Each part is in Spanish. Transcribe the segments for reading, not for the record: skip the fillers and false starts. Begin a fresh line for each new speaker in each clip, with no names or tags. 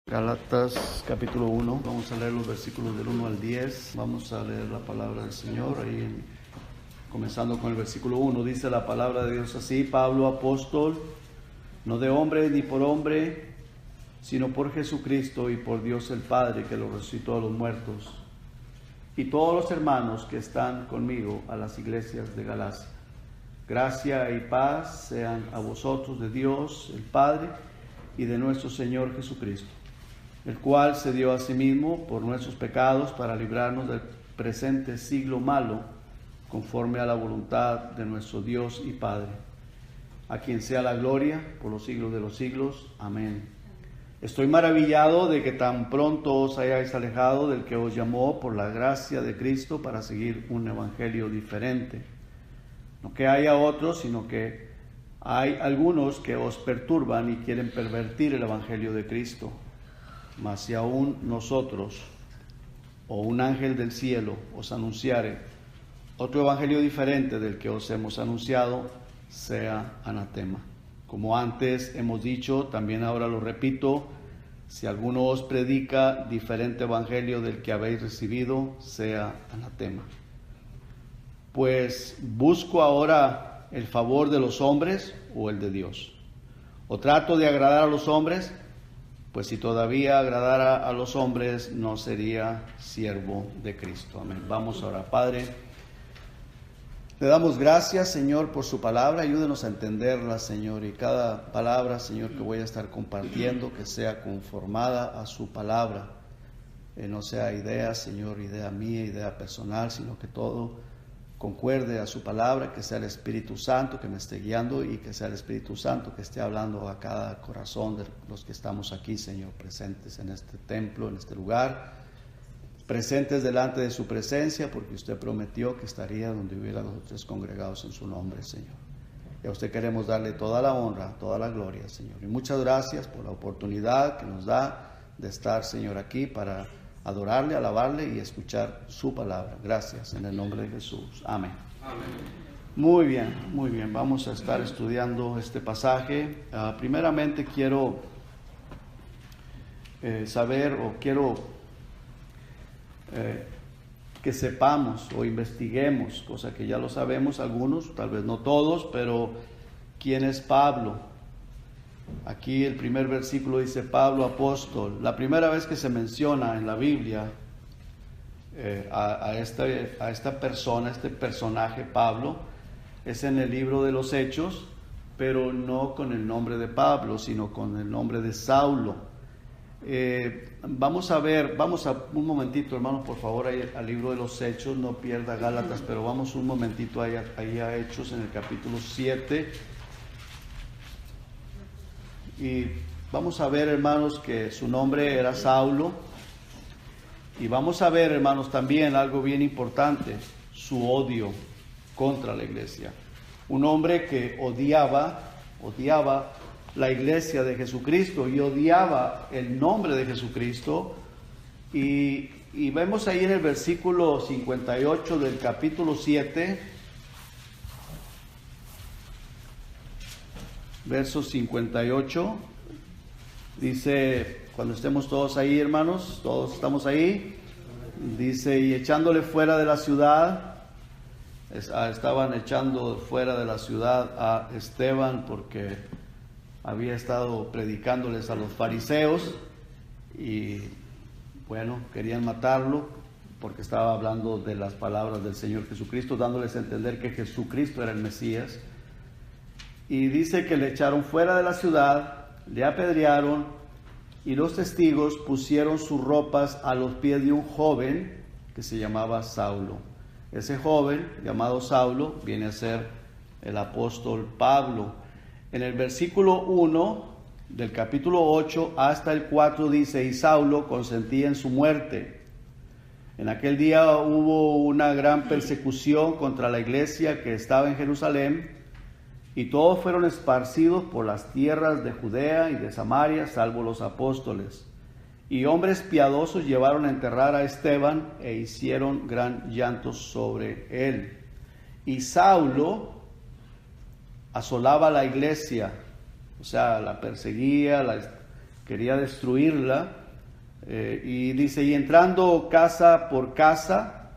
Gálatas capítulo 1, vamos a leer los versículos del 1 al 10, vamos a leer la palabra del Señor, comenzando con el versículo 1, dice la palabra de Dios así: Pablo, apóstol, no de hombre ni por hombre, sino por Jesucristo y por Dios el Padre, que lo resucitó de los muertos, y todos los hermanos que están conmigo a las iglesias de Galacia. Gracia y paz sean a vosotros de Dios el Padre y de nuestro Señor Jesucristo, el cual se dio a sí mismo por nuestros pecados para librarnos del presente siglo malo, conforme a la voluntad de nuestro Dios y Padre, a quien sea la gloria por los siglos de los siglos. Amén. Estoy maravillado de que tan pronto os hayáis alejado del que os llamó por la gracia de Cristo para seguir un evangelio diferente. No que haya otros, sino que hay algunos que os perturban y quieren pervertir el evangelio de Cristo. Mas si aún nosotros o un ángel del cielo os anunciare otro evangelio diferente del que os hemos anunciado, sea anatema. Como antes hemos dicho, también ahora lo repito: si alguno os predica diferente evangelio del que habéis recibido, sea anatema. Pues ¿busco ahora el favor de los hombres o el de Dios? ¿O trato de agradar a los hombres? Pues si todavía agradara a los hombres, no sería siervo de Cristo. Amén. Vamos a orar. Padre, le damos gracias, Señor, por su palabra. Ayúdenos a entenderla, Señor, y cada palabra, Señor, que voy a estar compartiendo, que sea conformada a su palabra. No sea idea, Señor, idea mía, idea personal, sino que todo concuerde a su palabra, que sea el Espíritu Santo que me esté guiando y que sea el Espíritu Santo que esté hablando a cada corazón de los que estamos aquí, Señor, presentes en este templo, en este lugar, presentes delante de su presencia, porque usted prometió que estaría donde hubiera los tres congregados en su nombre, Señor. Y a usted queremos darle toda la honra, toda la gloria, Señor. Y muchas gracias por la oportunidad que nos da de estar, Señor, aquí para adorarle, alabarle y escuchar su palabra. Gracias, en el nombre de Jesús. Amén. Amén. Muy bien. Vamos a estar estudiando este pasaje. Primeramente quiero saber, o quiero que sepamos o investiguemos, cosa que ya lo sabemos algunos, tal vez no todos, pero ¿quién es Pablo? Aquí el primer versículo dice: Pablo, apóstol. La primera vez que se menciona en la Biblia a esta persona, este personaje Pablo, es en el libro de los Hechos, pero no con el nombre de Pablo, sino con el nombre de Saulo. Vamos a un momentito, hermanos, por favor, ahí al libro de los Hechos, no pierda Gálatas, pero vamos un momentito ahí a Hechos en el capítulo 7. Y vamos a ver, hermanos, que su nombre era Saulo. Y vamos a ver, hermanos, también algo bien importante: su odio contra la iglesia. Un hombre que odiaba la iglesia de Jesucristo y odiaba el nombre de Jesucristo. Y vemos ahí en el versículo 58 del capítulo 7, verso 58, dice, cuando estemos todos ahí, hermanos, todos estamos ahí, dice: y echándole fuera de la ciudad, estaban echando fuera de la ciudad a Esteban porque había estado predicándoles a los fariseos y bueno, querían matarlo porque estaba hablando de las palabras del Señor Jesucristo, dándoles a entender que Jesucristo era el Mesías. Y dice que le echaron fuera de la ciudad, le apedrearon, y los testigos pusieron sus ropas a los pies de un joven que se llamaba Saulo. Ese joven, llamado Saulo, viene a ser el apóstol Pablo. En el versículo 1 del capítulo 8 hasta el 4 dice: y Saulo consentía en su muerte. En aquel día hubo una gran persecución contra la iglesia que estaba en Jerusalén, y todos fueron esparcidos por las tierras de Judea y de Samaria, salvo los apóstoles. Y hombres piadosos llevaron a enterrar a Esteban e hicieron gran llanto sobre él. Y Saulo asolaba la iglesia, o sea, la perseguía, quería destruirla. Y dice, y entrando casa por casa,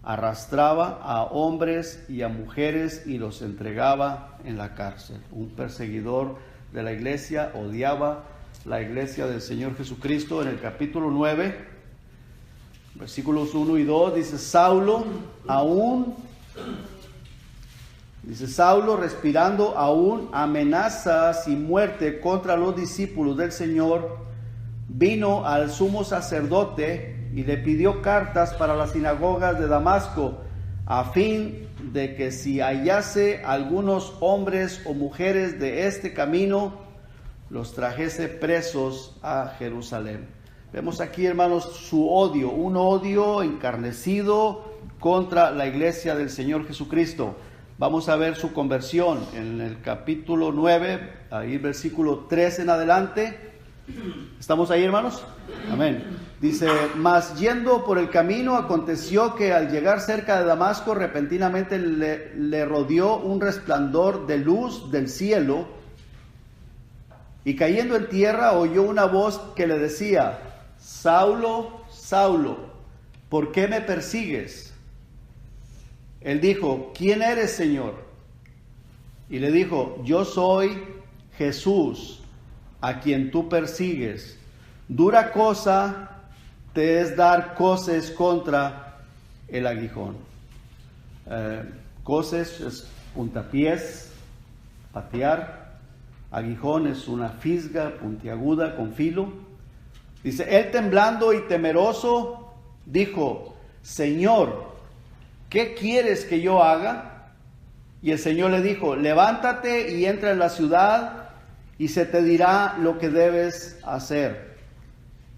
arrastraba a hombres y a mujeres y los entregaba en la cárcel. Un perseguidor de la iglesia, odiaba la iglesia del Señor Jesucristo. En el capítulo 9, versículos 1 y 2, dice, Saulo respirando aún amenazas y muerte contra los discípulos del Señor, vino al sumo sacerdote y le pidió cartas para las sinagogas de Damasco, a fin de que si hallase algunos hombres o mujeres de este camino, los trajese presos a Jerusalén. Vemos aquí, hermanos, su odio, un odio encarnecido contra la iglesia del Señor Jesucristo. Vamos a ver su conversión en el capítulo 9, ahí versículo 3 en adelante. ¿Estamos ahí, hermanos? Amén. Dice, mas yendo por el camino, aconteció que al llegar cerca de Damasco, repentinamente le rodeó un resplandor de luz del cielo, y cayendo en tierra oyó una voz que le decía, Saulo, Saulo, ¿por qué me persigues? Él dijo, ¿quién eres, Señor? Y le dijo, yo soy Jesús, a quien tú persigues. Dura cosa te es dar coces contra el aguijón. Coces es puntapiés, patear. Aguijón es una fisga puntiaguda con filo. Dice, él temblando y temeroso, dijo, Señor, ¿qué quieres que yo haga? Y el Señor le dijo, levántate y entra en la ciudad, y se te dirá lo que debes hacer.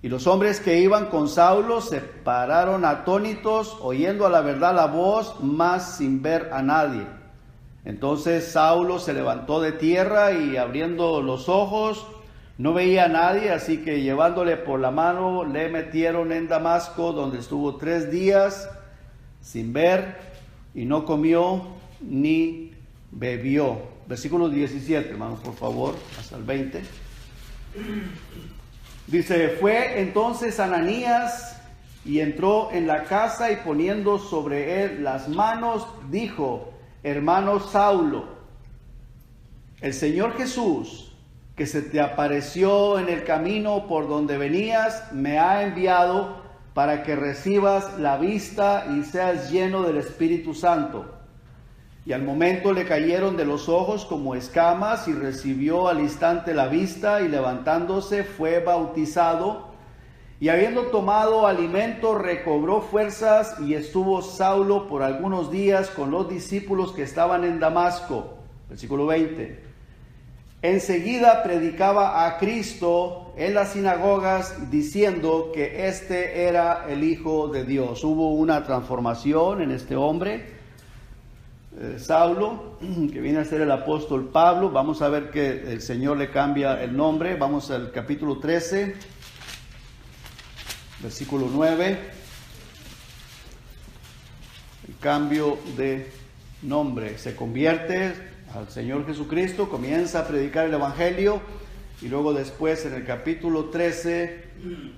Y los hombres que iban con Saulo se pararon atónitos, oyendo a la verdad la voz, mas sin ver a nadie. Entonces Saulo se levantó de tierra y abriendo los ojos, no veía a nadie, así que llevándole por la mano, le metieron en Damasco, donde estuvo 3 días sin ver, y no comió ni bebió. Versículo 17, hermanos, por favor, hasta el 20. Dice, fue entonces Ananías y entró en la casa y poniendo sobre él las manos, dijo, hermano Saulo, el Señor Jesús, que se te apareció en el camino por donde venías, me ha enviado para que recibas la vista y seas lleno del Espíritu Santo. Y al momento le cayeron de los ojos como escamas y recibió al instante la vista y levantándose fue bautizado. Y habiendo tomado alimento recobró fuerzas y estuvo Saulo por algunos días con los discípulos que estaban en Damasco. Versículo 20. Enseguida predicaba a Cristo en las sinagogas diciendo que este era el Hijo de Dios. Hubo una transformación en este hombre. Saulo, que viene a ser el apóstol Pablo. Vamos a ver que el Señor le cambia el nombre. Vamos al capítulo 13, versículo 9. El cambio de nombre. Se convierte al Señor Jesucristo, comienza a predicar el Evangelio. Y luego después en el capítulo 13,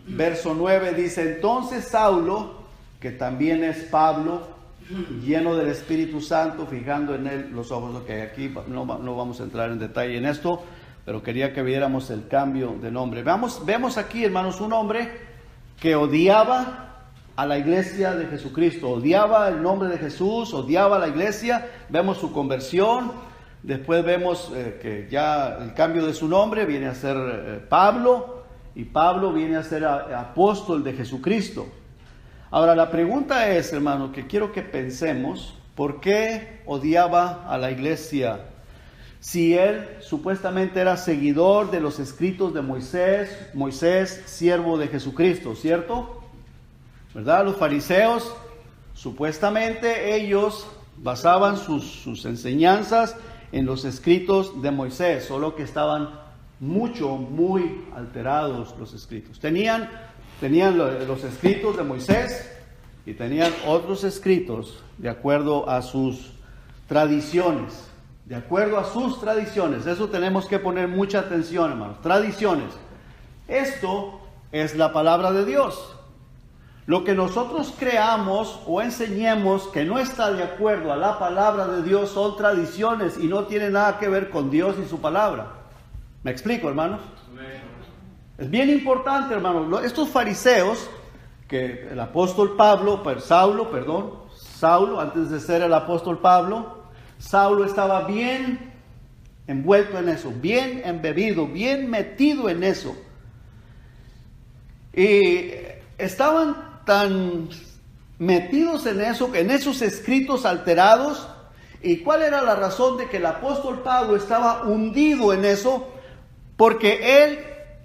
verso 9, dice, entonces Saulo, que también es Pablo, lleno del Espíritu Santo, fijando en él los ojos. Ok, aquí no vamos a entrar en detalle en esto, pero quería que viéramos el cambio de nombre. Vemos aquí, hermanos, un hombre que odiaba a la iglesia de Jesucristo, odiaba el nombre de Jesús, odiaba la iglesia. Vemos su conversión, después vemos que ya el cambio de su nombre viene a ser Pablo, y Pablo viene a ser apóstol de Jesucristo. Ahora la pregunta es, hermano, que quiero que pensemos, ¿por qué odiaba a la iglesia? Si él supuestamente era seguidor de los escritos de Moisés, siervo de Jesucristo, ¿cierto? ¿Verdad? Los fariseos, supuestamente ellos basaban sus enseñanzas en los escritos de Moisés, solo que estaban muy alterados los escritos. Tenían los escritos de Moisés y tenían otros escritos de acuerdo a sus tradiciones. Eso tenemos que poner mucha atención, hermanos. Tradiciones. Esto es la palabra de Dios. Lo que nosotros creamos o enseñemos que no está de acuerdo a la palabra de Dios son tradiciones y no tiene nada que ver con Dios y su palabra. ¿Me explico, hermanos? Es bien importante, hermanos. Estos fariseos, que el apóstol Saulo, antes de ser el apóstol Pablo, Saulo estaba bien envuelto en eso, bien embebido, bien metido en eso. Y estaban tan metidos en eso, en esos escritos alterados. ¿Y cuál era la razón de que el apóstol Pablo estaba hundido en eso? Porque él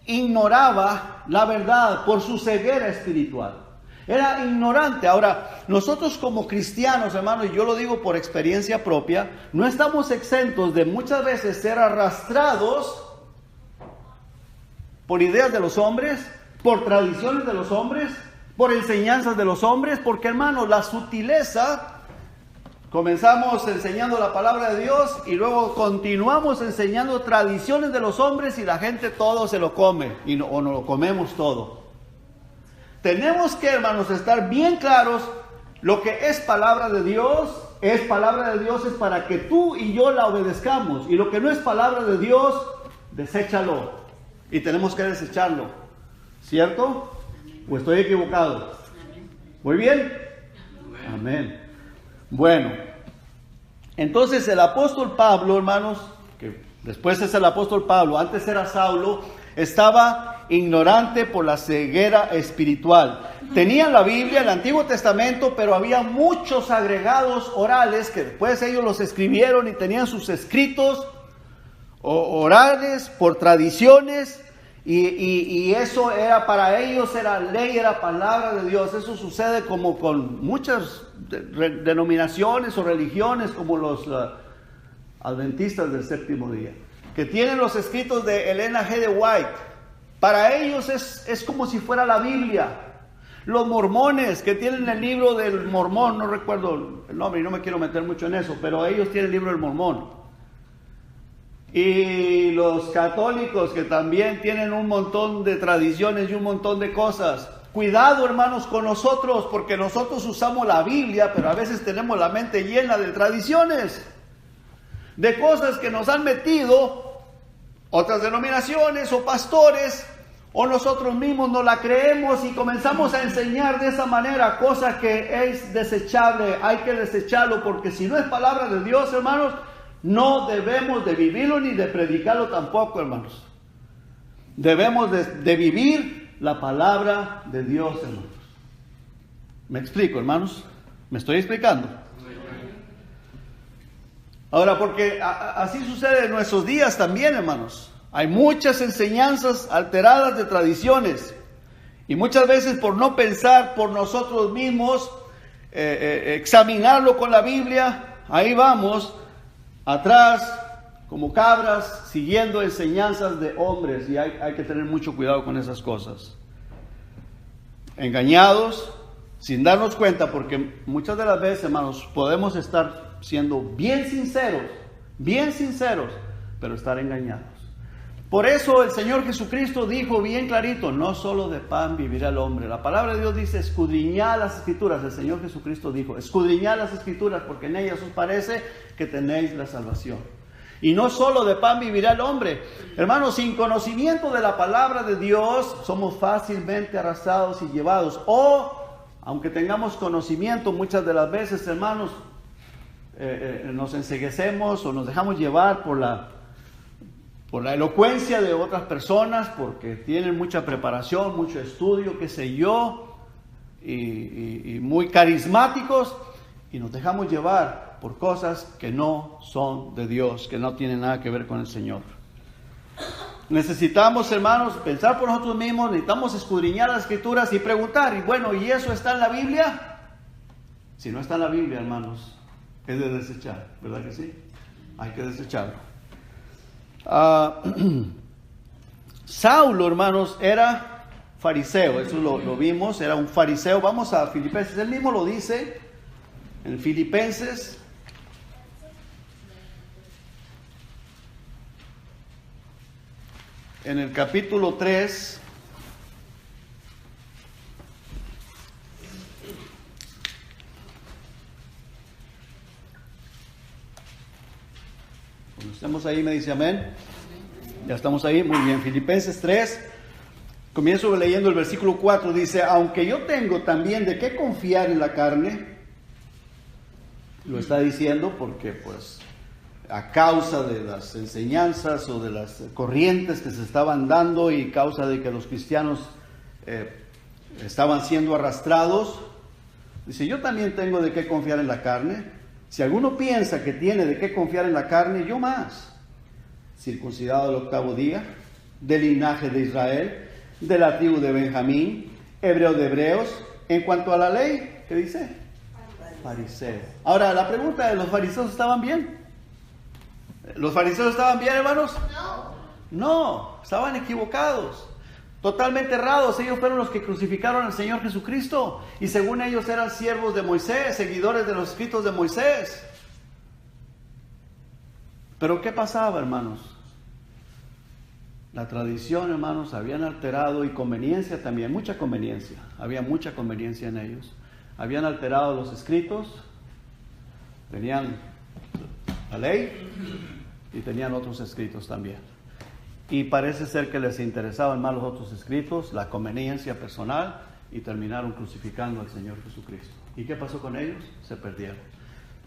ignoraba la verdad por su ceguera espiritual. Era ignorante. Ahora, nosotros como cristianos, hermanos, y yo lo digo por experiencia propia, no estamos exentos de muchas veces ser arrastrados por ideas de los hombres, por tradiciones de los hombres, por enseñanzas de los hombres, porque, hermanos, la sutileza, comenzamos enseñando la palabra de Dios y luego continuamos enseñando tradiciones de los hombres y la gente todo se lo come o no lo comemos todo. Tenemos que, hermanos, estar bien claros. Lo que es palabra de Dios es para que tú y yo la obedezcamos, y lo que no es palabra de Dios, deséchalo, y tenemos que desecharlo, ¿cierto? ¿O estoy equivocado? ¿Muy bien? Amén. Bueno, entonces el apóstol Pablo, hermanos, que después es el apóstol Pablo, antes era Saulo, estaba ignorante por la ceguera espiritual. Tenían la Biblia, el Antiguo Testamento, pero había muchos agregados orales que después ellos los escribieron y tenían sus escritos orales por tradiciones. Y eso era para ellos, era ley, era palabra de Dios. Eso sucede como con muchas denominaciones o religiones, como los adventistas del séptimo día, que tienen los escritos de Elena G. de White. Para ellos es como si fuera la Biblia. Los mormones, que tienen el libro del Mormón, no recuerdo el nombre y no me quiero meter mucho en eso, pero ellos tienen el libro del Mormón. Y los católicos, que también tienen un montón de tradiciones y un montón de cosas. Cuidado, hermanos, con nosotros, porque nosotros usamos la Biblia, pero a veces tenemos la mente llena de tradiciones, de cosas que nos han metido otras denominaciones o pastores, o nosotros mismos no la creemos y comenzamos a enseñar de esa manera, cosa que es desechable. Hay que desecharlo, porque si no es palabra de Dios, hermanos, no debemos de vivirlo ni de predicarlo tampoco, hermanos. Debemos de vivir la palabra de Dios, hermanos. ¿Me explico, hermanos? ¿Me estoy explicando? Ahora, porque así sucede en nuestros días también, hermanos. Hay muchas enseñanzas alteradas de tradiciones. Y muchas veces, por no pensar por nosotros mismos, examinarlo con la Biblia, ahí vamos atrás como cabras siguiendo enseñanzas de hombres, y hay que tener mucho cuidado con esas cosas. Engañados sin darnos cuenta, porque muchas de las veces, hermanos, podemos estar siendo bien sinceros, pero estar engañados. Por eso el Señor Jesucristo dijo bien clarito: no solo de pan vivirá el hombre. La palabra de Dios dice: escudriñad las Escrituras. El Señor Jesucristo dijo: escudriñad las Escrituras, porque en ellas os parece que tenéis la salvación. Y no solo de pan vivirá el hombre. Hermanos, sin conocimiento de la palabra de Dios, somos fácilmente arrastrados y llevados. O, aunque tengamos conocimiento, muchas de las veces, hermanos, nos enceguecemos o nos dejamos llevar por la elocuencia de otras personas, porque tienen mucha preparación, mucho estudio, qué sé yo, y muy carismáticos, y nos dejamos llevar por cosas que no son de Dios, que no tienen nada que ver con el Señor. Necesitamos, hermanos, pensar por nosotros mismos, necesitamos escudriñar las Escrituras y preguntar: y bueno, ¿y eso está en la Biblia? Si no está en la Biblia, hermanos, es de desechar, ¿verdad que sí? Hay que desecharlo. Saulo, hermanos, era fariseo, eso lo vimos, era un fariseo. Vamos a Filipenses, él mismo lo dice en Filipenses, en el capítulo 3, Estamos ahí, me dice amén. Ya estamos ahí, muy bien. Filipenses 3, comienzo leyendo el versículo 4, dice, aunque yo tengo también de qué confiar en la carne, lo está diciendo porque pues a causa de las enseñanzas o de las corrientes que se estaban dando y causa de que los cristianos estaban siendo arrastrados, dice, yo también tengo de qué confiar en la carne. Si alguno piensa que tiene de qué confiar en la carne, yo más. Circuncidado al 8º día, del linaje de Israel, de la tribu de Benjamín, hebreo de hebreos. En cuanto a la ley, ¿qué dice? Fariseo. Ahora, la pregunta es, ¿los fariseos estaban bien? ¿Los fariseos estaban bien, hermanos? No, estaban equivocados, totalmente errados. Ellos fueron los que crucificaron al Señor Jesucristo y según ellos eran siervos de Moisés, seguidores de los escritos de Moisés. Pero ¿qué pasaba, hermanos? La tradición, hermanos, habían alterado y conveniencia también, mucha conveniencia. Había mucha conveniencia en ellos. Habían alterado los escritos, tenían la ley y tenían otros escritos también. Y parece ser que les interesaban más los otros escritos, la conveniencia personal, y terminaron crucificando al Señor Jesucristo. ¿Y qué pasó con ellos? Se perdieron.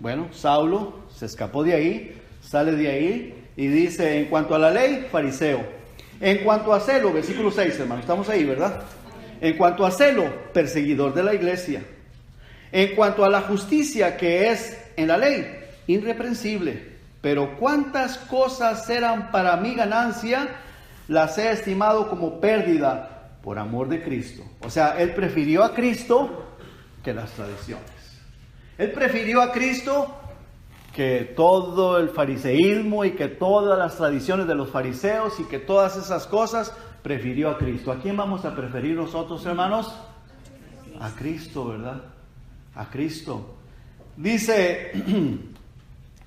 Bueno, Saulo se escapó de ahí, sale de ahí y dice, en cuanto a la ley, fariseo. En cuanto a celo, versículo 6, hermano, estamos ahí, ¿verdad? En cuanto a celo, perseguidor de la iglesia. En cuanto a la justicia que es en la ley, irreprensible. Pero cuántas cosas eran para mi ganancia, las he estimado como pérdida por amor de Cristo. O sea, él prefirió a Cristo que las tradiciones. Él prefirió a Cristo que todo el fariseísmo y que todas las tradiciones de los fariseos y que todas esas cosas, prefirió a Cristo. ¿A quién vamos a preferir nosotros, hermanos? A Cristo, ¿verdad? A Cristo. Dice,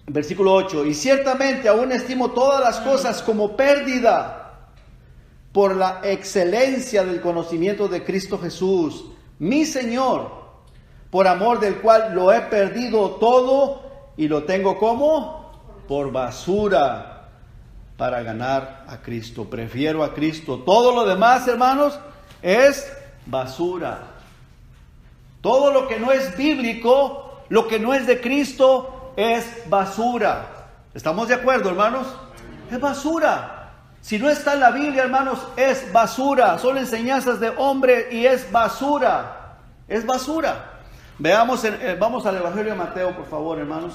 versículo 8, y ciertamente aún estimo todas las cosas como pérdida por la excelencia del conocimiento de Cristo Jesús, mi Señor, por amor del cual lo he perdido todo y lo tengo como por basura para ganar a Cristo. Prefiero a Cristo. Todo lo demás, hermanos, es basura. Todo lo que no es bíblico, lo que no es de Cristo, es basura. ¿Estamos de acuerdo, hermanos? Es basura. Si no está en la Biblia, hermanos, es basura. Son enseñanzas de hombre y es basura. Es basura. Veamos, vamos al Evangelio de Mateo, por favor, hermanos.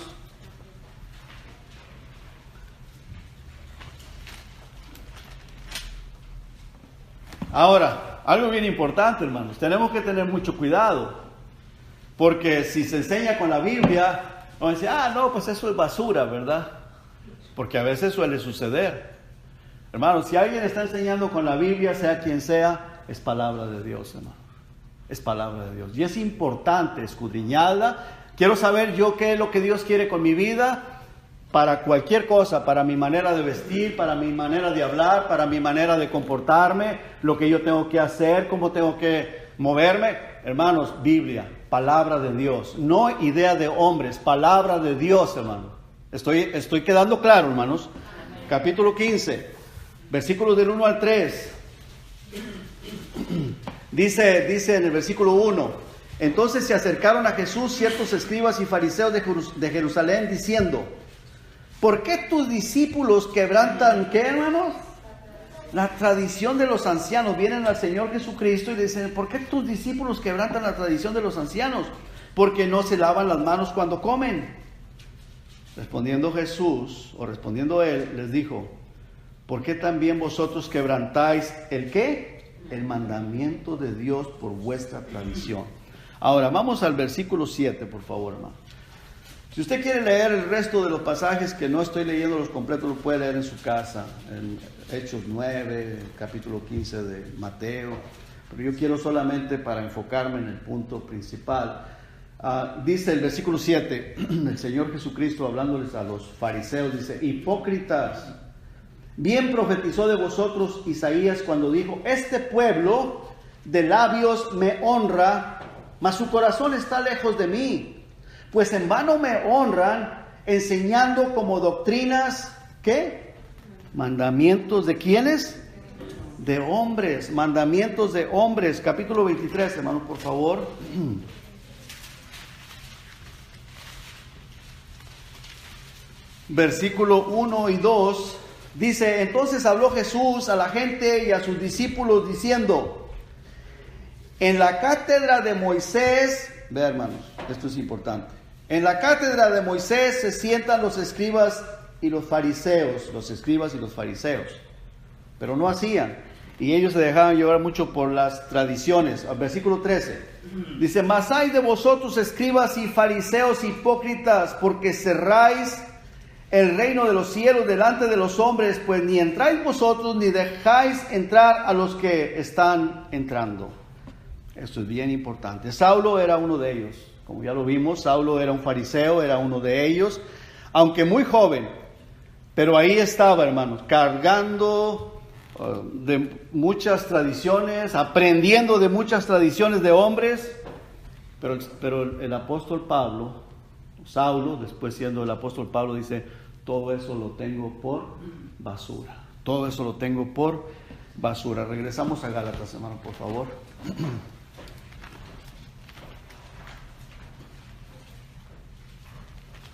Ahora, algo bien importante, hermanos. Tenemos que tener mucho cuidado. Porque si se enseña con la Biblia, vamos a decir, no, pues eso es basura, ¿verdad? Porque a veces suele suceder. Hermanos, si alguien está enseñando con la Biblia, sea quien sea, es palabra de Dios, hermano. Es palabra de Dios. Y es importante escudriñarla. Quiero saber yo qué es lo que Dios quiere con mi vida, para cualquier cosa, para mi manera de vestir, para mi manera de hablar, para mi manera de comportarme, lo que yo tengo que hacer, cómo tengo que moverme. Hermanos, Biblia, palabra de Dios, no idea de hombres, palabra de Dios, hermano. Estoy quedando claro, hermanos. Capítulo 15, versículos del 1 al 3. Dice en el versículo 1, entonces se acercaron a Jesús ciertos escribas y fariseos de Jerusalén diciendo, ¿por qué tus discípulos quebrantan qué, hermanos? La tradición de los ancianos. Vienen al Señor Jesucristo y dicen, ¿por qué tus discípulos quebrantan la tradición de los ancianos? Porque no se lavan las manos cuando comen. Respondiendo Jesús, o respondiendo él, les dijo, ¿por qué también vosotros quebrantáis el qué? El mandamiento de Dios por vuestra tradición. Ahora, vamos al versículo 7, por favor, hermano. Si usted quiere leer el resto de los pasajes, que no estoy leyendo los completos, lo puede leer en su casa, en Hechos 9, capítulo 15 de Mateo. Pero yo quiero solamente para enfocarme en el punto principal. Dice el versículo 7, el Señor Jesucristo hablándoles a los fariseos, dice, hipócritas, bien profetizó de vosotros Isaías cuando dijo, este pueblo de labios me honra, mas su corazón está lejos de mí. Pues en vano me honran, enseñando como doctrinas ¿qué? Mandamientos de ¿quiénes? De hombres, mandamientos de hombres. Capítulo 23, hermanos, por favor. Versículo 1 y 2. Dice, entonces habló Jesús a la gente y a sus discípulos diciendo, en la cátedra de Moisés, vea hermanos, esto es importante, en la cátedra de Moisés se sientan los escribas y los fariseos, pero no hacían, y ellos se dejaban llevar mucho por las tradiciones. Versículo 13, dice, mas hay de vosotros escribas y fariseos hipócritas, porque cerráis el reino de los cielos delante de los hombres, pues ni entráis vosotros ni dejáis entrar a los que están entrando. Esto es bien importante. Saulo era uno de ellos, como ya lo vimos. Saulo era un fariseo, era uno de ellos, aunque muy joven, pero ahí estaba, hermanos, cargando de muchas tradiciones, aprendiendo de muchas tradiciones de hombres, pero el apóstol Pablo, Saulo, después siendo el apóstol Pablo, dice, todo eso lo tengo por basura. Todo eso lo tengo por basura. Regresamos a Gálatas, hermano, por favor.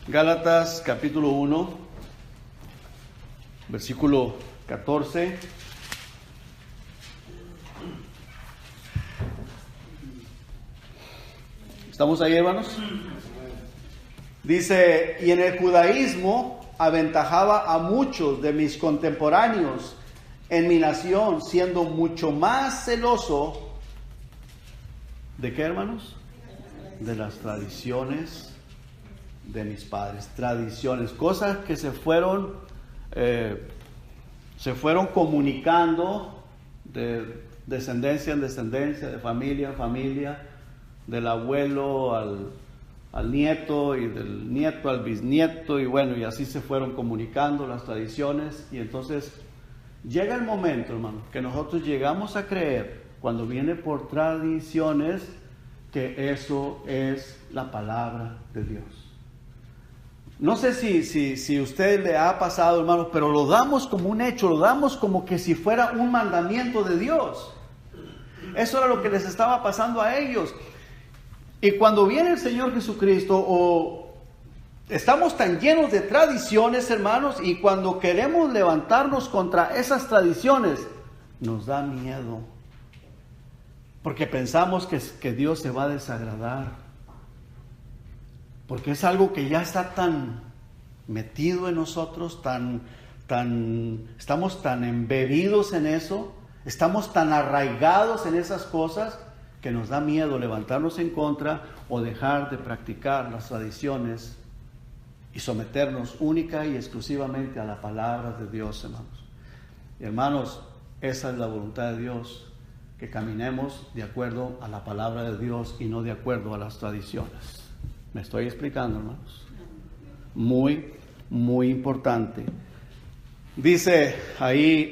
Gálatas, capítulo 1, versículo 14. ¿Estamos ahí, hermanos? Dice, y en el judaísmo aventajaba a muchos de mis contemporáneos en mi nación, siendo mucho más celoso, ¿de qué, hermanos? De las tradiciones de mis padres. Tradiciones, cosas que se fueron comunicando de descendencia en descendencia, de familia en familia, del abuelo al nieto y del nieto al bisnieto, y bueno, y así se fueron comunicando las tradiciones. Y entonces llega el momento, hermano, que nosotros llegamos a creer, cuando viene por tradiciones, que eso es la palabra de Dios. No sé si a usted le ha pasado, hermano, pero lo damos como un hecho, lo damos como que si fuera un mandamiento de Dios. Eso era lo que les estaba pasando a ellos. Y cuando viene el Señor Jesucristo, estamos tan llenos de tradiciones, hermanos, y cuando queremos levantarnos contra esas tradiciones, nos da miedo. Porque pensamos que Dios se va a desagradar. Porque es algo que ya está tan metido en nosotros, estamos tan embebidos en eso, estamos tan arraigados en esas cosas, que nos da miedo levantarnos en contra o dejar de practicar las tradiciones y someternos única y exclusivamente a la palabra de Dios, hermanos. Y hermanos, esa es la voluntad de Dios, que caminemos de acuerdo a la palabra de Dios y no de acuerdo a las tradiciones. ¿Me estoy explicando, hermanos? Muy, muy importante. Dice ahí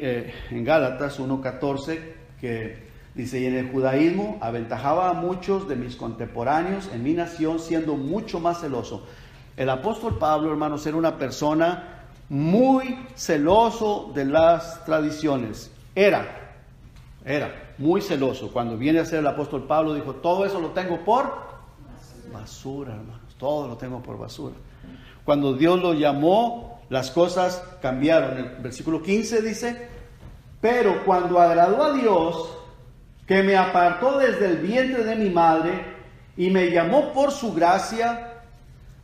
en Gálatas 1:14 que dice, y en el judaísmo aventajaba a muchos de mis contemporáneos en mi nación, siendo mucho más celoso. El apóstol Pablo, hermanos, era una persona muy celoso de las tradiciones. Era muy celoso. Cuando viene a ser el apóstol Pablo, dijo, todo eso lo tengo por basura, hermanos. Todo lo tengo por basura. Cuando Dios lo llamó, las cosas cambiaron. El versículo 15 dice, pero cuando agradó a Dios, que me apartó desde el vientre de mi madre y me llamó por su gracia,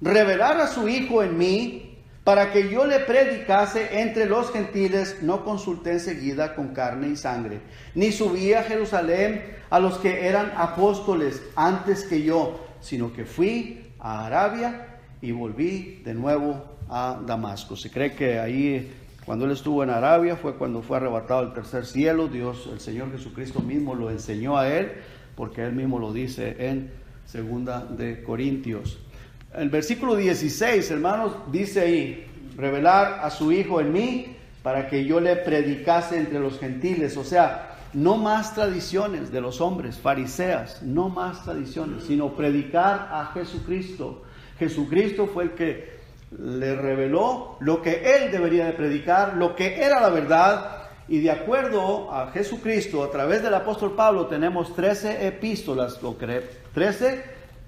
revelar a su Hijo en mí, para que yo le predicase entre los gentiles, no consulté enseguida con carne y sangre, ni subí a Jerusalén a los que eran apóstoles antes que yo, sino que fui a Arabia y volví de nuevo a Damasco. Se cree que ahí, cuando él estuvo en Arabia, fue cuando fue arrebatado al tercer cielo. Dios, el Señor Jesucristo mismo lo enseñó a él, porque él mismo lo dice en 2 de Corintios. El versículo 16, hermanos, dice ahí, revelar a su Hijo en mí, para que yo le predicase entre los gentiles. O sea, no más tradiciones de los hombres, fariseas, no más tradiciones, sino predicar a Jesucristo. Jesucristo fue el que le reveló lo que él debería de predicar, lo que era la verdad. Y de acuerdo a Jesucristo, a través del apóstol Pablo, tenemos 13 epístolas, 13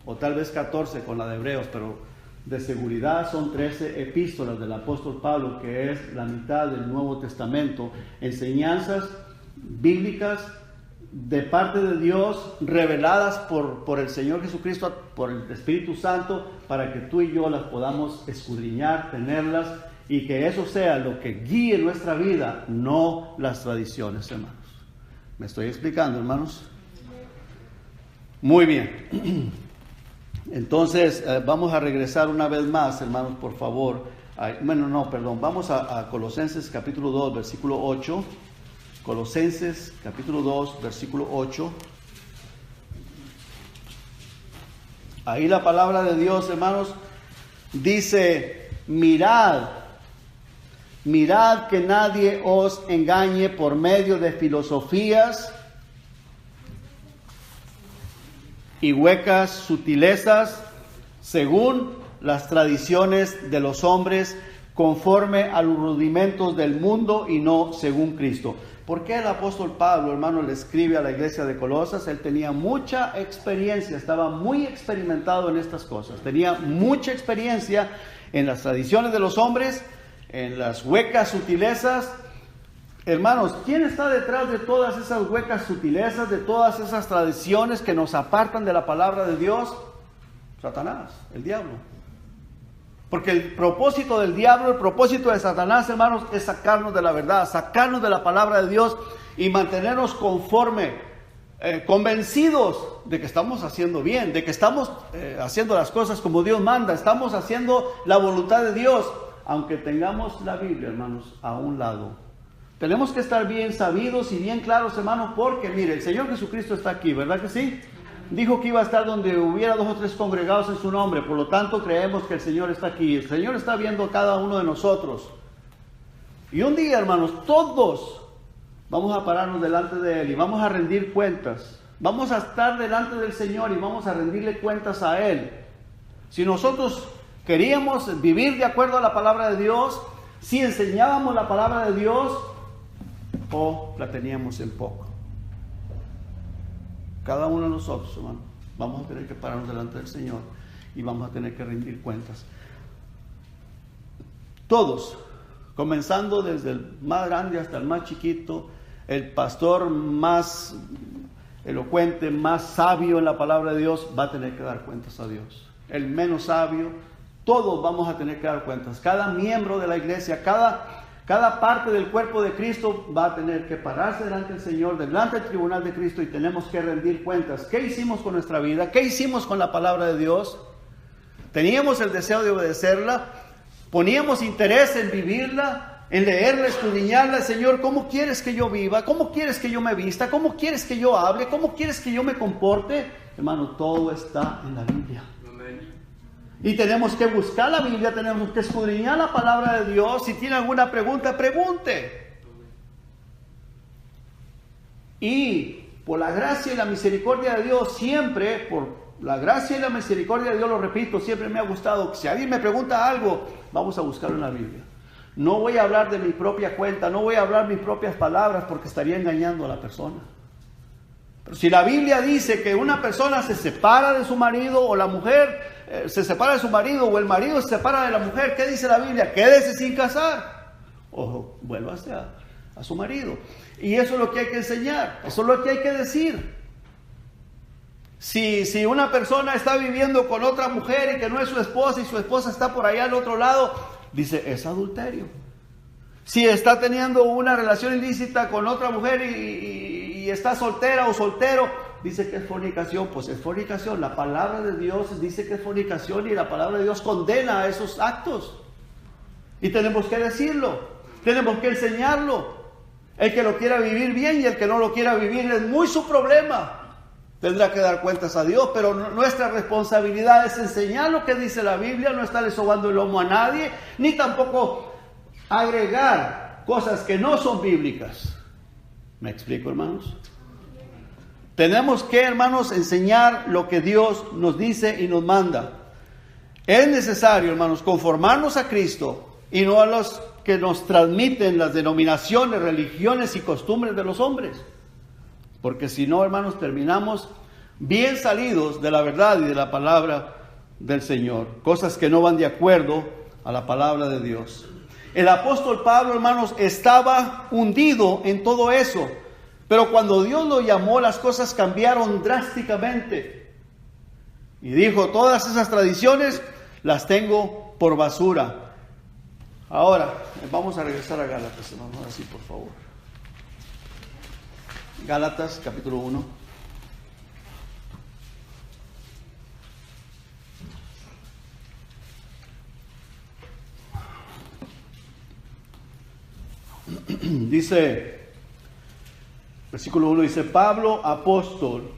o tal vez 14 con la de Hebreos, pero de seguridad son 13 epístolas del apóstol Pablo, que es la mitad del Nuevo Testamento, enseñanzas bíblicas de parte de Dios, reveladas por el Señor Jesucristo, por el Espíritu Santo, para que tú y yo las podamos escudriñar, tenerlas, y que eso sea lo que guíe nuestra vida, no las tradiciones, hermanos. ¿Me estoy explicando, hermanos? Muy bien. Entonces, vamos a regresar una vez más, hermanos, por favor. Vamos a Colosenses capítulo 2, versículo 8. Colosenses capítulo 2, versículo 8. Ahí la palabra de Dios, hermanos, dice: mirad que nadie os engañe por medio de filosofías y huecas sutilezas, según las tradiciones de los hombres, conforme a los rudimentos del mundo y no según Cristo. ¿Por qué el apóstol Pablo, hermano, le escribe a la iglesia de Colosas? Él tenía mucha experiencia, estaba muy experimentado en estas cosas. Tenía mucha experiencia en las tradiciones de los hombres, en las huecas sutilezas. Hermanos, ¿quién está detrás de todas esas huecas sutilezas, de todas esas tradiciones que nos apartan de la palabra de Dios? Satanás, el diablo. Porque el propósito del diablo, el propósito de Satanás, hermanos, es sacarnos de la verdad, sacarnos de la palabra de Dios y mantenernos convencidos de que estamos haciendo bien, de que estamos haciendo las cosas como Dios manda, estamos haciendo la voluntad de Dios, aunque tengamos la Biblia, hermanos, a un lado. Tenemos que estar bien sabidos y bien claros, hermanos, porque mire, el Señor Jesucristo está aquí, ¿verdad que sí? Dijo que iba a estar donde hubiera 2 o 3 congregados en su nombre. Por lo tanto, creemos que el Señor está aquí. El Señor está viendo a cada uno de nosotros. Y un día, hermanos, todos vamos a pararnos delante de Él y vamos a rendir cuentas. Vamos a estar delante del Señor y vamos a rendirle cuentas a Él. Si nosotros queríamos vivir de acuerdo a la palabra de Dios, si enseñábamos la palabra de Dios o la teníamos en poco. Cada uno de nosotros, hermano, vamos a tener que pararnos delante del Señor y vamos a tener que rendir cuentas. Todos, comenzando desde el más grande hasta el más chiquito, el pastor más elocuente, más sabio en la palabra de Dios, va a tener que dar cuentas a Dios. El menos sabio, todos vamos a tener que dar cuentas. Cada miembro de la iglesia, cada parte del cuerpo de Cristo va a tener que pararse delante del Señor, delante del tribunal de Cristo, y tenemos que rendir cuentas. ¿Qué hicimos con nuestra vida? ¿Qué hicimos con la palabra de Dios? ¿Teníamos el deseo de obedecerla? ¿Poníamos interés en vivirla? ¿En leerla, escudriñarla? Señor, ¿cómo quieres que yo viva? ¿Cómo quieres que yo me vista? ¿Cómo quieres que yo hable? ¿Cómo quieres que yo me comporte? Hermano, todo está en la Biblia. Y tenemos que buscar la Biblia, tenemos que escudriñar la palabra de Dios. Si tiene alguna pregunta, pregunte. Y por la gracia y la misericordia de Dios, siempre, por la gracia y la misericordia de Dios, lo repito, siempre me ha gustado que si alguien me pregunta algo, vamos a buscarlo en la Biblia. No voy a hablar de mi propia cuenta, no voy a hablar mis propias palabras, porque estaría engañando a la persona. Pero si la Biblia dice que una persona se separa de su marido, o la mujer se separa de su marido, o el marido se separa de la mujer, ¿qué dice la Biblia? Quédese sin casar, o vuélvase a su marido. Y eso es lo que hay que enseñar, eso es lo que hay que decir. Si una persona está viviendo con otra mujer y que no es su esposa, y su esposa está por allá al otro lado, dice, es adulterio. Si está teniendo una relación ilícita con otra mujer y está soltera o soltero, dice que es fornicación. Pues es fornicación. La palabra de Dios dice que es fornicación, y la palabra de Dios condena a esos actos. Y tenemos que decirlo, tenemos que enseñarlo. El que lo quiera vivir bien y el que no lo quiera vivir es muy su problema. Tendrá que dar cuentas a Dios, pero nuestra responsabilidad es enseñar lo que dice la Biblia, no estarle sobando el lomo a nadie, ni tampoco agregar cosas que no son bíblicas. ¿Me explico, hermanos? Tenemos que, hermanos, enseñar lo que Dios nos dice y nos manda. Es necesario, hermanos, conformarnos a Cristo y no a los que nos transmiten las denominaciones, religiones y costumbres de los hombres. Porque si no, hermanos, terminamos bien salidos de la verdad y de la palabra del Señor. Cosas que no van de acuerdo a la palabra de Dios. El apóstol Pablo, hermanos, estaba hundido en todo eso. Pero cuando Dios lo llamó, las cosas cambiaron drásticamente. Y dijo, todas esas tradiciones las tengo por basura. Ahora, vamos a regresar a Gálatas, hermanos, así por favor. Gálatas, capítulo 1. Dice, versículo 1 dice, Pablo, apóstol,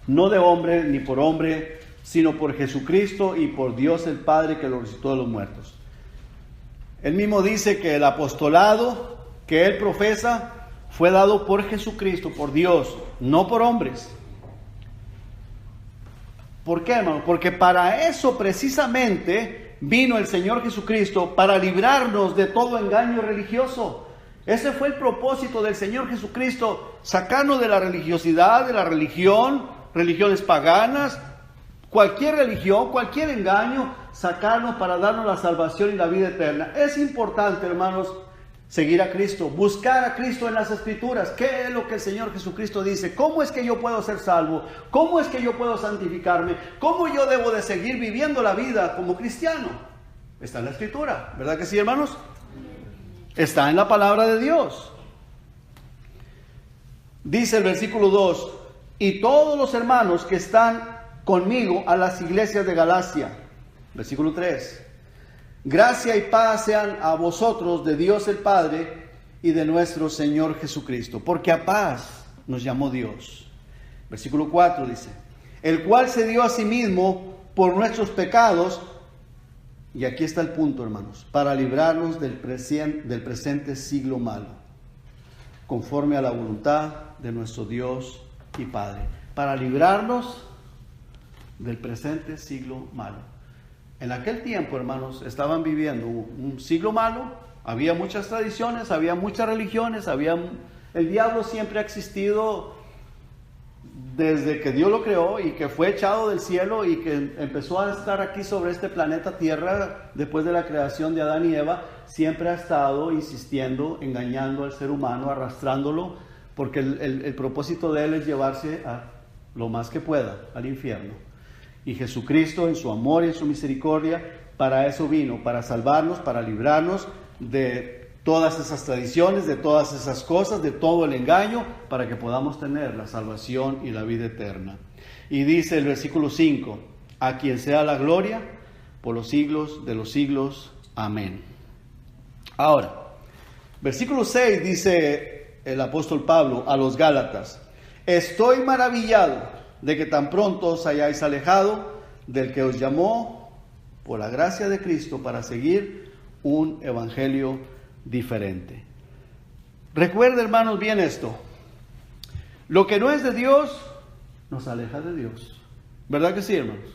no de hombre ni por hombre, sino por Jesucristo y por Dios el Padre que lo resucitó de los muertos. Él mismo dice que el apostolado que él profesa fue dado por Jesucristo, por Dios, no por hombres. ¿Por qué, hermano? Porque para eso precisamente vino el Señor Jesucristo, para librarnos de todo engaño religioso. Ese fue el propósito del Señor Jesucristo, sacarnos de la religiosidad, de la religión, religiones paganas, cualquier religión, cualquier engaño, sacarnos para darnos la salvación y la vida eterna. Es importante, hermanos, seguir a Cristo, buscar a Cristo en las Escrituras. ¿Qué es lo que el Señor Jesucristo dice? ¿Cómo es que yo puedo ser salvo? ¿Cómo es que yo puedo santificarme? ¿Cómo yo debo de seguir viviendo la vida como cristiano? Está en la Escritura, ¿verdad que sí, hermanos? Está en la palabra de Dios. Dice el versículo 2, y todos los hermanos que están conmigo a las iglesias de Galacia. Versículo 3. Gracia y paz sean a vosotros de Dios el Padre y de nuestro Señor Jesucristo, porque a paz nos llamó Dios. Versículo 4 dice, el cual se dio a sí mismo por nuestros pecados, y aquí está el punto, hermanos, para librarnos del presente siglo malo, conforme a la voluntad de nuestro Dios y Padre, para librarnos del presente siglo malo. En aquel tiempo, hermanos, estaban viviendo un siglo malo, había muchas tradiciones, había muchas religiones, el diablo siempre ha existido desde que Dios lo creó y que fue echado del cielo y que empezó a estar aquí sobre este planeta Tierra después de la creación de Adán y Eva. Siempre ha estado insistiendo, engañando al ser humano, arrastrándolo, porque el propósito de él es llevarse a lo más que pueda al infierno. Y Jesucristo, en su amor y en su misericordia, para eso vino, para salvarnos, para librarnos de todas esas tradiciones, de todas esas cosas, de todo el engaño, para que podamos tener la salvación y la vida eterna. Y dice el versículo 5, a quien sea la gloria por los siglos de los siglos. Amén. Ahora, versículo 6 dice el apóstol Pablo a los Gálatas, estoy maravillado de que tan pronto os hayáis alejado del que os llamó por la gracia de Cristo para seguir un evangelio diferente. Recuerda, hermanos, bien esto. Lo que no es de Dios nos aleja de Dios. ¿Verdad que sí, hermanos?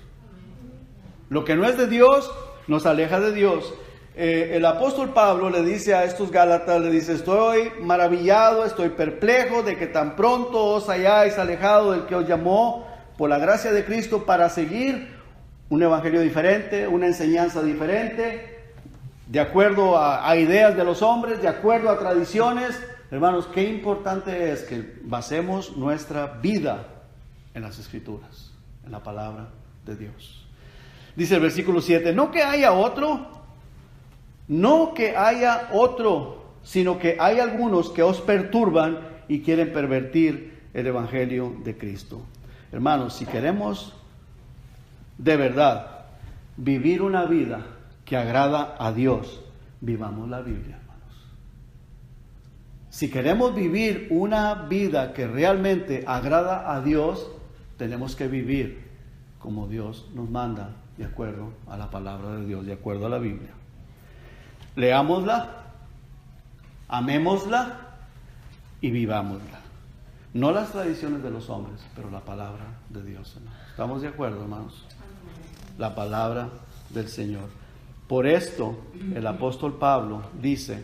Lo que no es de Dios nos aleja de Dios. El apóstol Pablo le dice a estos Gálatas, le dice, estoy maravillado, estoy perplejo de que tan pronto os hayáis alejado del que os llamó por la gracia de Cristo para seguir un evangelio diferente, una enseñanza diferente, de acuerdo a ideas de los hombres, de acuerdo a tradiciones. Hermanos, qué importante es que basemos nuestra vida en las Escrituras, en la palabra de Dios. Dice el versículo 7, no que haya otro, sino que hay algunos que os perturban y quieren pervertir el evangelio de Cristo. Hermanos, si queremos de verdad vivir una vida que agrada a Dios, vivamos la Biblia, hermanos. Si queremos vivir una vida que realmente agrada a Dios, tenemos que vivir como Dios nos manda, de acuerdo a la palabra de Dios, de acuerdo a la Biblia. Leámosla, amémosla y vivámosla. No las tradiciones de los hombres, pero la palabra de Dios, hermanos. ¿Estamos de acuerdo, hermanos? la palabra del Señor. Por esto el apóstol Pablo dice,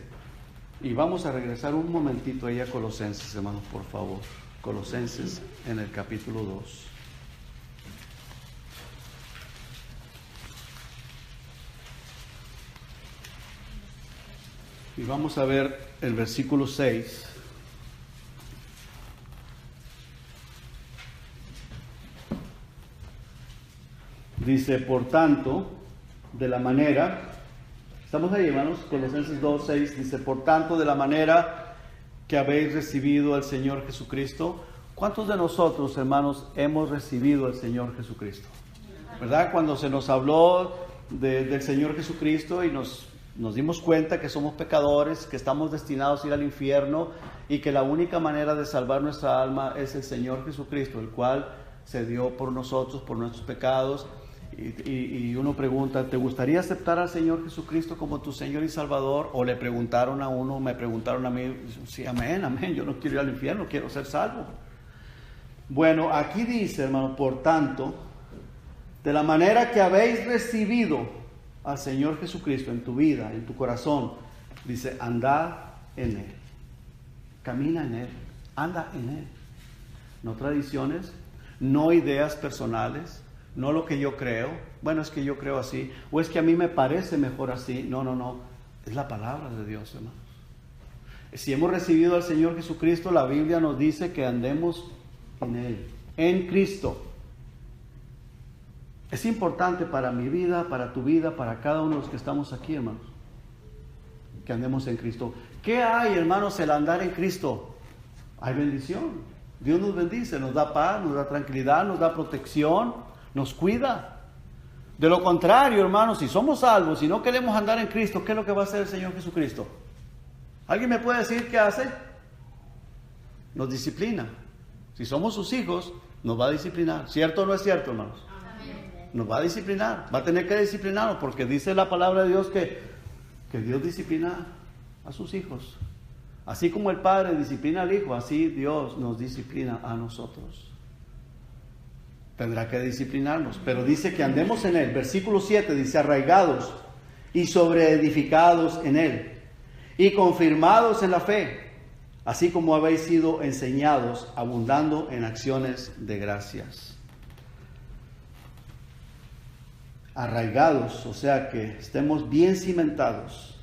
y vamos a regresar un momentito ahí a Colosenses, hermanos, por favor. Colosenses en el capítulo 2. Y vamos a ver el versículo 6. Dice, por tanto, de la manera, estamos ahí, hermanos, Colosenses 2:6, dice, por tanto, de la manera que habéis recibido al Señor Jesucristo. ¿Cuántos de nosotros, hermanos, hemos recibido al Señor Jesucristo? ¿Verdad? Cuando se nos habló del Señor Jesucristo y nos dimos cuenta que somos pecadores, que estamos destinados a ir al infierno y que la única manera de salvar nuestra alma es el Señor Jesucristo, el cual se dio por nosotros, por nuestros pecados. Y uno pregunta, ¿te gustaría aceptar al Señor Jesucristo como tu Señor y Salvador? O le preguntaron a uno, me preguntaron a mí, sí, amén, amén, yo no quiero ir al infierno, quiero ser salvo. Bueno, aquí dice, hermano, por tanto, de la manera que habéis recibido al Señor Jesucristo en tu vida, en tu corazón, dice, andad en Él, camina en Él, anda en Él. No tradiciones, no ideas personales, no lo que yo creo, bueno, es que yo creo así, o es que a mí me parece mejor así. No, es la palabra de Dios, hermanos. Si hemos recibido al Señor Jesucristo, la Biblia nos dice que andemos en Él, en Cristo. Es importante para mi vida, para tu vida, para cada uno de los que estamos aquí, hermanos, que andemos en Cristo. ¿Qué hay, hermanos, el andar en Cristo? Hay bendición. Dios nos bendice, nos da paz, nos da tranquilidad, nos da protección, nos cuida. De lo contrario, hermanos, si somos salvos, si no queremos andar en Cristo, ¿qué es lo que va a hacer el Señor Jesucristo? ¿Alguien me puede decir qué hace? Nos disciplina. Si somos sus hijos, nos va a disciplinar. ¿Cierto o no es cierto, hermanos? Nos va a disciplinar, va a tener que disciplinarnos, porque dice la palabra de Dios que Dios disciplina a sus hijos. Así como el Padre disciplina al Hijo, así Dios nos disciplina a nosotros. Tendrá que disciplinarnos, pero dice que andemos en Él. Versículo 7 dice, arraigados y sobreedificados en Él, y confirmados en la fe, así como habéis sido enseñados, abundando en acciones de gracias. Arraigados, o sea que estemos bien cimentados,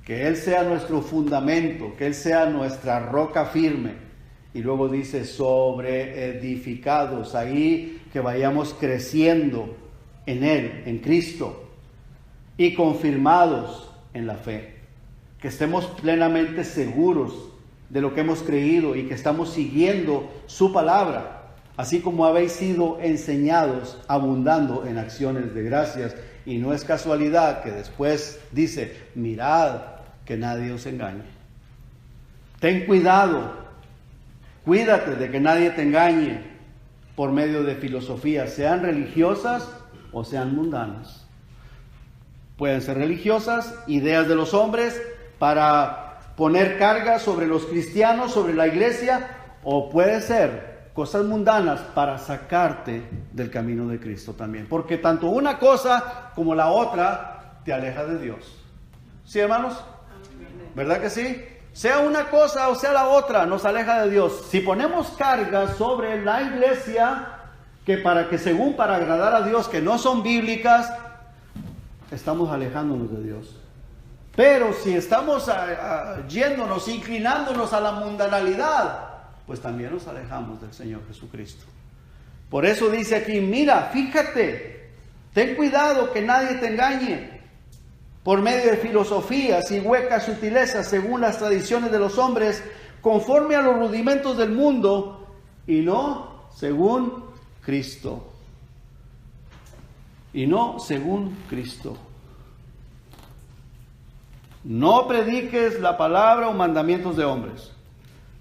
que Él sea nuestro fundamento, que Él sea nuestra roca firme. Y luego dice sobreedificados, ahí que vayamos creciendo en Él, en Cristo, y confirmados en la fe, que estemos plenamente seguros de lo que hemos creído y que estamos siguiendo su palabra. Así como habéis sido enseñados, abundando en acciones de gracias. Y no es casualidad que después dice, mirad que nadie os engañe. Ten cuidado, cuídate de que nadie te engañe por medio de filosofías, sean religiosas o sean mundanas. Pueden ser religiosas, ideas de los hombres para poner carga sobre los cristianos, sobre la iglesia, o puede ser cosas mundanas para sacarte del camino de Cristo también. Porque tanto una cosa como la otra te aleja de Dios. ¿Sí, hermanos? ¿Verdad que sí? Sea una cosa o sea la otra, nos aleja de Dios. Si ponemos cargas sobre la iglesia, que según para agradar a Dios, que no son bíblicas, estamos alejándonos de Dios. Pero si estamos yéndonos, inclinándonos a la mundanalidad, pues también nos alejamos del Señor Jesucristo. Por eso dice aquí, mira, fíjate, ten cuidado que nadie te engañe por medio de filosofías y huecas sutilezas según las tradiciones de los hombres, conforme a los rudimentos del mundo y no según Cristo. Y no según Cristo. No prediques la palabra o mandamientos de hombres.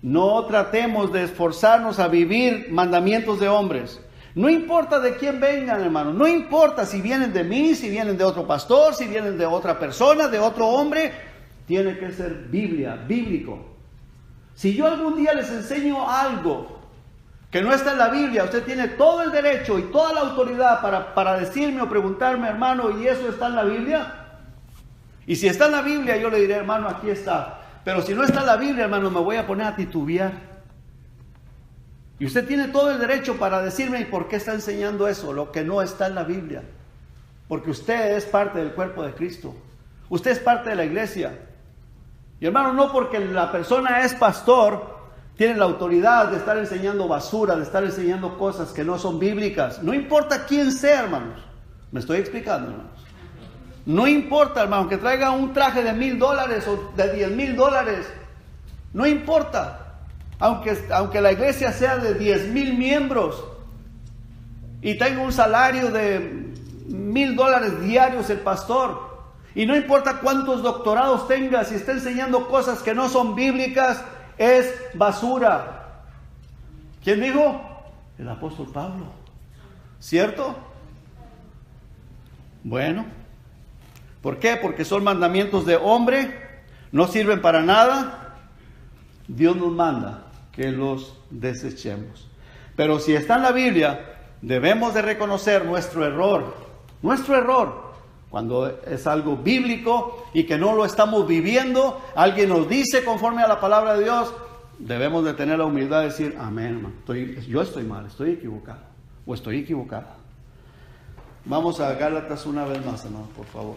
No tratemos de esforzarnos a vivir mandamientos de hombres. No importa de quién vengan, hermanos. No importa si vienen de mí, si vienen de otro pastor, si vienen de otra persona, de otro hombre. Tiene que ser Biblia, bíblico. Si yo algún día les enseño algo que no está en la Biblia, usted tiene todo el derecho y toda la autoridad para decirme o preguntarme, hermano, ¿y eso está en la Biblia? Y si está en la Biblia, yo le diré, hermano, aquí está. Pero si no está en la Biblia, hermano, me voy a poner a titubear. Y usted tiene todo el derecho para decirme, ¿y por qué está enseñando eso? Lo que no está en la Biblia. Porque usted es parte del cuerpo de Cristo. Usted es parte de la iglesia. Y hermano, no porque la persona es pastor, tiene la autoridad de estar enseñando basura, de estar enseñando cosas que no son bíblicas. No importa quién sea, hermanos. Me estoy explicando, hermanos. No importa, hermano, que traiga un traje de $1,000 o de $10,000. No importa. Aunque la iglesia sea de 10,000 miembros y tenga un salario de $1,000 diarios el pastor. Y no importa cuántos doctorados tenga, si está enseñando cosas que no son bíblicas, es basura. ¿Quién dijo? El apóstol Pablo. ¿Cierto? Bueno. ¿Por qué? Porque son mandamientos de hombre, no sirven para nada. Dios nos manda que los desechemos. Pero si está en la Biblia, debemos de reconocer nuestro error. Nuestro error. Cuando es algo bíblico y que no lo estamos viviendo, alguien nos dice conforme a la palabra de Dios, debemos de tener la humildad de decir, amén, hermano, yo estoy mal, estoy equivocado o estoy equivocada. Vamos a Gálatas una vez más, hermano, por favor.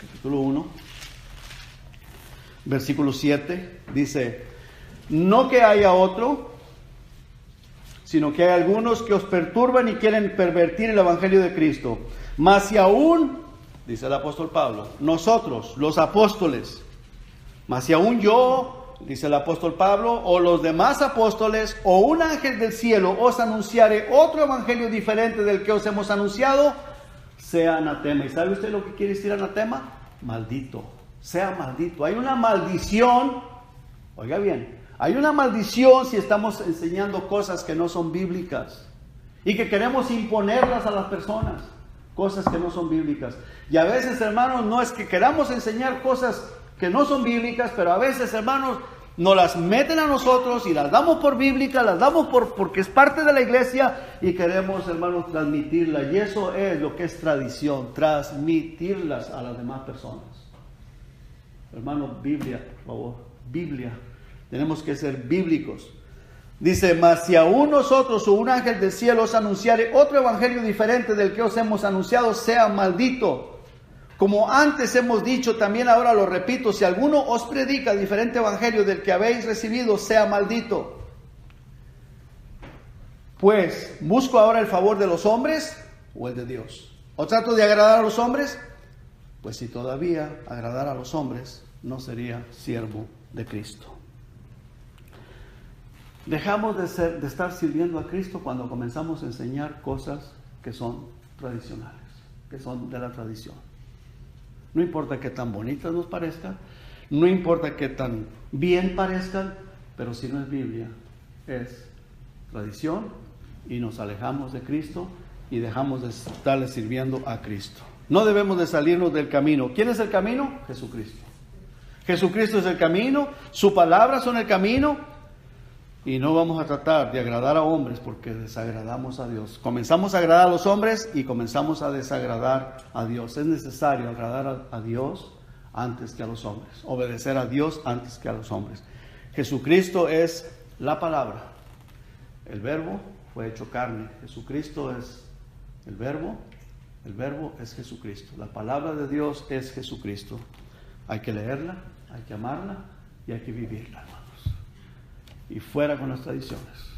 Capítulo 1, versículo 7, dice, no que haya otro, sino que hay algunos que os perturban y quieren pervertir el evangelio de Cristo. Mas si aún, dice el apóstol Pablo, nosotros, los apóstoles, mas si aún yo, dice el apóstol Pablo, o los demás apóstoles, o un ángel del cielo os anunciare otro evangelio diferente del que os hemos anunciado, sea anatema. ¿Y sabe usted lo que quiere decir anatema? Maldito, sea maldito. Hay una maldición, oiga bien, hay una maldición si estamos enseñando cosas que no son bíblicas y que queremos imponerlas a las personas, cosas que no son bíblicas. Y a veces, hermanos, no es que queramos enseñar cosas que no son bíblicas, pero a veces, hermanos, nos las meten a nosotros y las damos por bíblicas, las damos porque es parte de la iglesia y queremos, hermanos, transmitirla. Y eso es lo que es tradición, transmitirlas a las demás personas. Hermanos, Biblia, por favor, Biblia. Tenemos que ser bíblicos. Dice, mas si aún nosotros o un ángel del cielo os anunciare otro evangelio diferente del que os hemos anunciado, sea maldito. Como antes hemos dicho, también ahora lo repito, si alguno os predica diferente evangelio del que habéis recibido, sea maldito. Pues, ¿busco ahora el favor de los hombres o el de Dios? ¿O trato de agradar a los hombres? Pues si todavía agradar a los hombres, no sería siervo de Cristo. Dejamos de estar sirviendo a Cristo cuando comenzamos a enseñar cosas que son tradicionales, que son de la tradición. No importa qué tan bonitas nos parezcan, no importa qué tan bien parezcan, pero si no es Biblia, es tradición y nos alejamos de Cristo y dejamos de estarle sirviendo a Cristo. No debemos de salirnos del camino. ¿Quién es el camino? Jesucristo. Jesucristo es el camino, su palabra son el camino. Y no vamos a tratar de agradar a hombres porque desagradamos a Dios. Comenzamos a agradar a los hombres y comenzamos a desagradar a Dios. Es necesario agradar a Dios antes que a los hombres. Obedecer a Dios antes que a los hombres. Jesucristo es la palabra. El verbo fue hecho carne. Jesucristo es el verbo. El verbo es Jesucristo. La palabra de Dios es Jesucristo. Hay que leerla, hay que amarla y hay que vivirla, hermanos. Y fuera con las tradiciones.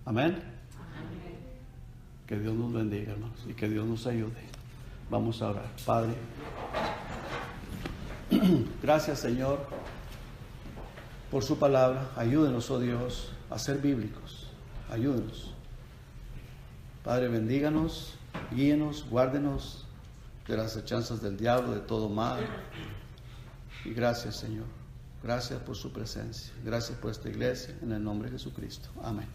Amén. Que Dios nos bendiga, hermanos, y que Dios nos ayude. Vamos a orar. Padre, gracias, Señor, por su palabra. Ayúdenos, oh Dios, a ser bíblicos. Ayúdenos. Padre, bendíganos, guíenos, guárdenos de las acechanzas del diablo, de todo mal. Y gracias, Señor. Gracias por su presencia. Gracias por esta iglesia. En el nombre de Jesucristo. Amén.